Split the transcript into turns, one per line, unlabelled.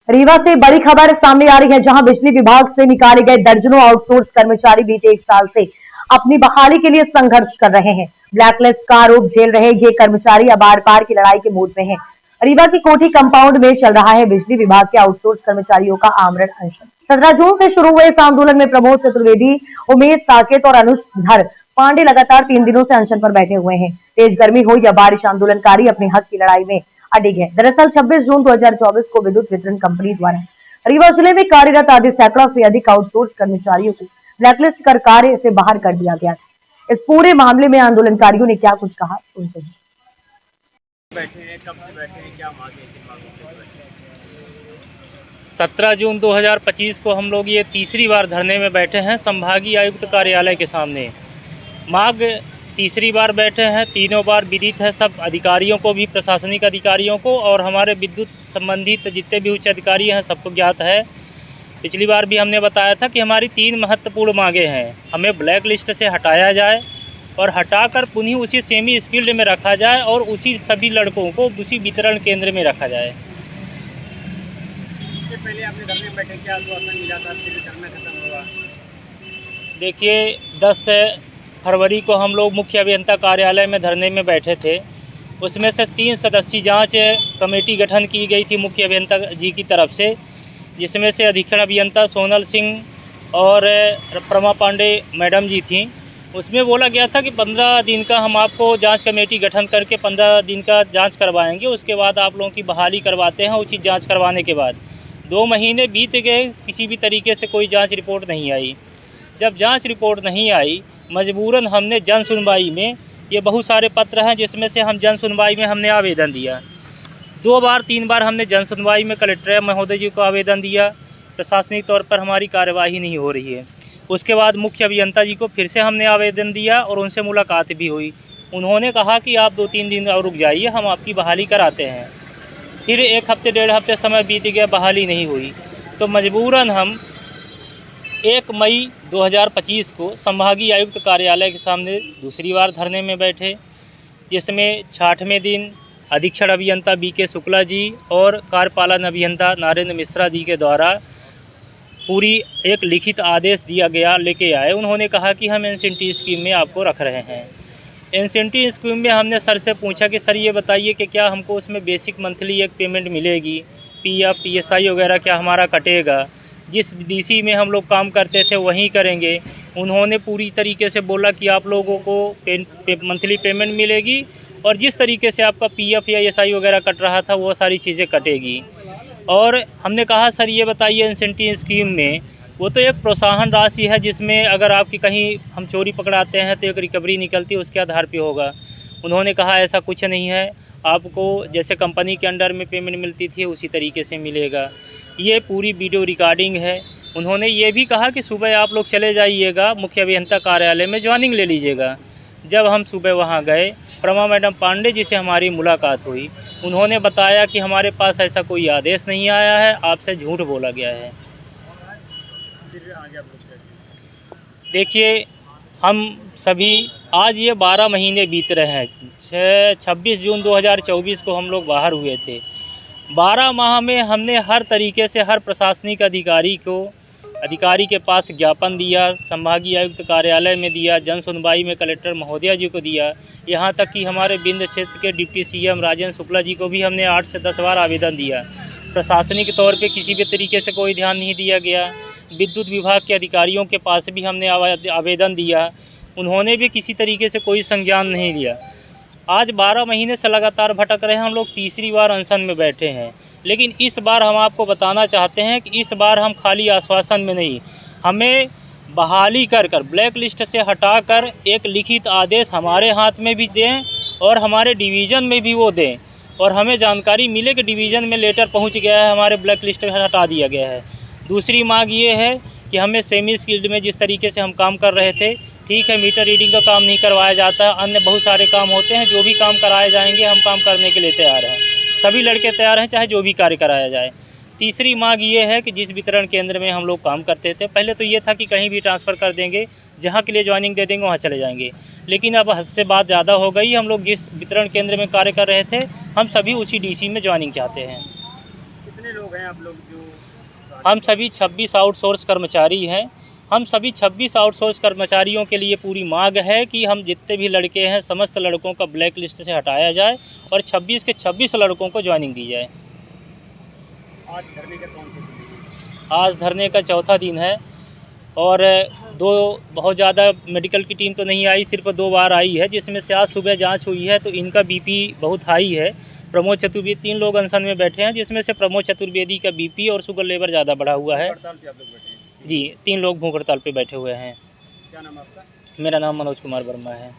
रीवा से बड़ी खबर सामने आ रही है, जहां बिजली विभाग से निकाले गए दर्जनों आउटसोर्स कर्मचारी बीते 1 साल से अपनी बहाली के लिए संघर्ष कर रहे हैं। ब्लैकलिस्ट का आरोप झेल रहे ये कर्मचारी अब आर पार की लड़ाई के मूड में हैं। रीवा की कोठी कंपाउंड में चल रहा है बिजली विभाग के आउटसोर्स कर्मचारियों का आमरण अनशन। 17 जून से शुरू हुए इस आंदोलन में प्रमोद चतुर्वेदी, उमेश साकेत और अनुधर पांडे लगातार 3 दिनों से अनशन पर बैठे हुए हैं। तेज गर्मी हो या बारिश, आंदोलनकारी अपने हक की लड़ाई में अडिग है। दरअसल 26 जून 2024 को विद्युत वितरण कंपनी द्वारा रीवा जिले में कार्यरत आधे सैकड़ों से अधिक आउटसोर्स कर्मचारियों को ब्लैकलिस्ट कर कार्य से बाहर कर दिया गया था। इस पूरे मामले में आंदोलनकारियों ने क्या कुछ कहा, सुनते हैं।
बैठे हैं, कब से बैठे हैं, क्या मांगे, किन मांगों पे बैठे हैं?
17 जून 2025 को हम लोग ये तीसरी बार धरने में बैठे हैं संभागीय आयुक्त कार्यालय के सामने। मांग तीसरी बार बैठे हैं, तीनों बार विदित है सब अधिकारियों को भी, प्रशासनिक अधिकारियों को और हमारे विद्युत संबंधित जितने भी उच्च अधिकारी हैं सबको ज्ञात है। पिछली बार भी हमने बताया था कि हमारी 3 महत्वपूर्ण मांगे हैं। हमें ब्लैक लिस्ट से हटाया जाए और हटाकर पुनः उसी सेमी स्किल्ड में रखा जाए और उसी सभी लड़कों को उसी वितरण केंद्र में रखा जाए।
इससे पहले आपने धरने में बैठे, क्या आश्वासन मिला था, फिर धरना खत्म हुआ?
देखिए 10 फरवरी को हम लोग मुख्य अभियंता कार्यालय में धरने में बैठे थे। उसमें से 3 सदस्यीय जांच कमेटी गठन की गई थी मुख्य अभियंता जी की तरफ से, जिसमें से अधीक्षण अभियंता सोनल सिंह और प्रमा पांडे मैडम जी थीं। उसमें बोला गया था कि 15 दिन का हम आपको जांच कमेटी गठन करके 15 दिन का जांच करवाएंगे, उसके बाद आप लोगों की बहाली करवाते हैं। उचित जांच करवाने के बाद 2 महीने बीत गए, किसी भी तरीके से कोई जांच रिपोर्ट नहीं आई। जब जांच रिपोर्ट नहीं आई, मजबूरन हमने जन सुनवाई में, ये बहुत सारे पत्र हैं जिसमें से हम जन सुनवाई में हमने आवेदन दिया। 2 बार 3 बार हमने जन सुनवाई में कलेक्टर महोदय जी को आवेदन दिया। प्रशासनिक तौर पर हमारी कार्यवाही नहीं हो रही है। उसके बाद मुख्य अभियंता जी को फिर से हमने आवेदन दिया और उनसे मुलाकात भी हुई। उन्होंने कहा कि आप 2-3 दिन और रुक जाइए, हम आपकी बहाली कराते हैं। फिर 1 हफ्ते 1.5 हफ्ते समय बीत गया, बहाली नहीं हुई। तो मजबूरन हम 1 मई 2025 को संभागीय आयुक्त कार्यालय के सामने दूसरी बार धरने में बैठे, जिसमें 60वें दिन अधीक्षण अभियंता BK शुक्ला जी और कार्यपालन अभियंता नरेंद्र मिश्रा जी के द्वारा पूरी एक लिखित आदेश दिया गया, लेके आए। उन्होंने कहा कि हम इंसेंटिव स्कीम में आपको रख रहे हैं। इंसेंटिव स्कीम में हमने सर से पूछा कि सर ये बताइए कि क्या हमको उसमें बेसिक मंथली एक पेमेंट मिलेगी, PF PSI वगैरह क्या हमारा कटेगा? जिस DC में हम लोग काम करते थे वहीं करेंगे। उन्होंने पूरी तरीके से बोला कि आप लोगों को मंथली पेमेंट मिलेगी और जिस तरीके से आपका PF या SI वगैरह कट रहा था वो सारी चीज़ें कटेगी। और हमने कहा सर ये बताइए इंसेंटिव स्कीम में वो तो एक प्रोत्साहन राशि है, जिसमें अगर आपकी कहीं हम चोरी पकड़ाते हैं तो एक रिकवरी निकलती है, उसके आधार पे होगा। उन्होंने कहा ऐसा कुछ नहीं है, आपको जैसे कंपनी के अंडर में पेमेंट मिलती थी उसी तरीके से मिलेगा। ये पूरी वीडियो रिकॉर्डिंग है। उन्होंने ये भी कहा कि सुबह आप लोग चले जाइएगा मुख्य अभियंता कार्यालय में, ज्वाइनिंग ले लीजिएगा। जब हम सुबह वहाँ गए, प्रमा मैडम पांडे जी से हमारी मुलाकात हुई। उन्होंने बताया कि हमारे पास ऐसा कोई आदेश नहीं आया है, आपसे झूठ बोला गया है। देखिए हम सभी आज ये 12 महीने बीत रहे हैं। 26 जून 2024 को हम लोग बाहर हुए थे। 12 माह में हमने हर तरीके से हर प्रशासनिक अधिकारी के पास ज्ञापन दिया, संभागीय आयुक्त कार्यालय में दिया, जन सुनवाई में कलेक्टर महोदया जी को दिया, यहाँ तक कि हमारे बिंद क्षेत्र के डिप्टी CM राजेंद्र शुक्ला जी को भी हमने 8 से 10 बार आवेदन दिया। प्रशासनिक तौर पे किसी भी तरीके से कोई ध्यान नहीं दिया गया। विद्युत विभाग के अधिकारियों के पास भी हमने आवेदन दिया, उन्होंने भी किसी तरीके से कोई संज्ञान नहीं लिया। आज 12 महीने से लगातार भटक रहे हैं। हम लोग तीसरी बार अनशन में बैठे हैं, लेकिन इस बार हम आपको बताना चाहते हैं कि इस बार हम खाली आश्वासन में नहीं, हमें बहाली कर ब्लैक लिस्ट से हटाकर एक लिखित आदेश हमारे हाथ में भी दें और हमारे डिवीज़न में भी वो दें, और हमें जानकारी मिले कि डिवीज़न में लेटर पहुंच गया है, हमारे ब्लैक लिस्ट में हटा दिया गया है। दूसरी मांग ये है कि हमें सेमी स्किल्ड में जिस तरीके से हम काम कर रहे थे, ठीक है मीटर रीडिंग का काम नहीं करवाया जाता, अन्य बहुत सारे काम होते हैं, जो भी काम कराए जाएंगे हम काम करने के लिए तैयार हैं। सभी लड़के तैयार हैं, चाहे जो भी कार्य कराया जाए। तीसरी मांग ये है कि जिस वितरण केंद्र में हम लोग काम करते थे, पहले तो ये था कि कहीं भी ट्रांसफ़र कर देंगे, जहाँ के लिए ज्वाइनिंग दे देंगे वहाँ चले जाएंगे, लेकिन अब हद से बात ज़्यादा हो गई। हम लोग जिस वितरण केंद्र में कार्य कर रहे थे, हम सभी उसी DC में ज्वाइनिंग चाहते हैं।
कितने लोग हैं हैं आप लोग जो?
हम सभी 26 आउटसोर्स कर्मचारी हैं। हम सभी 26 आउटसोर्स कर्मचारियों के लिए पूरी मांग है कि हम जितने भी लड़के हैं समस्त लड़कों का ब्लैक लिस्ट से हटाया जाए और 26 के 26 लड़कों को ज्वाइनिंग दी जाए।
आज धरने का कौन सा दिन है?
आज धरने का चौथा दिन है और बहुत ज़्यादा मेडिकल की टीम तो नहीं आई, सिर्फ 2 बार आई है, जिसमें से आज सुबह जांच हुई है तो इनका बीपी बहुत हाई है। प्रमोद चतुर्वेदी 3 लोग अनशन में बैठे हैं, जिसमें से प्रमोद चतुर्वेदी का बीपी और शुगर लेवल ज़्यादा बढ़ा हुआ है।
हड़ताल पे आप लोग बैठे हैं?
जी, 3 लोग भूख हड़ताल पे बैठे हुए हैं।
क्या नाम है आपका?
मेरा नाम मनोज कुमार वर्मा है।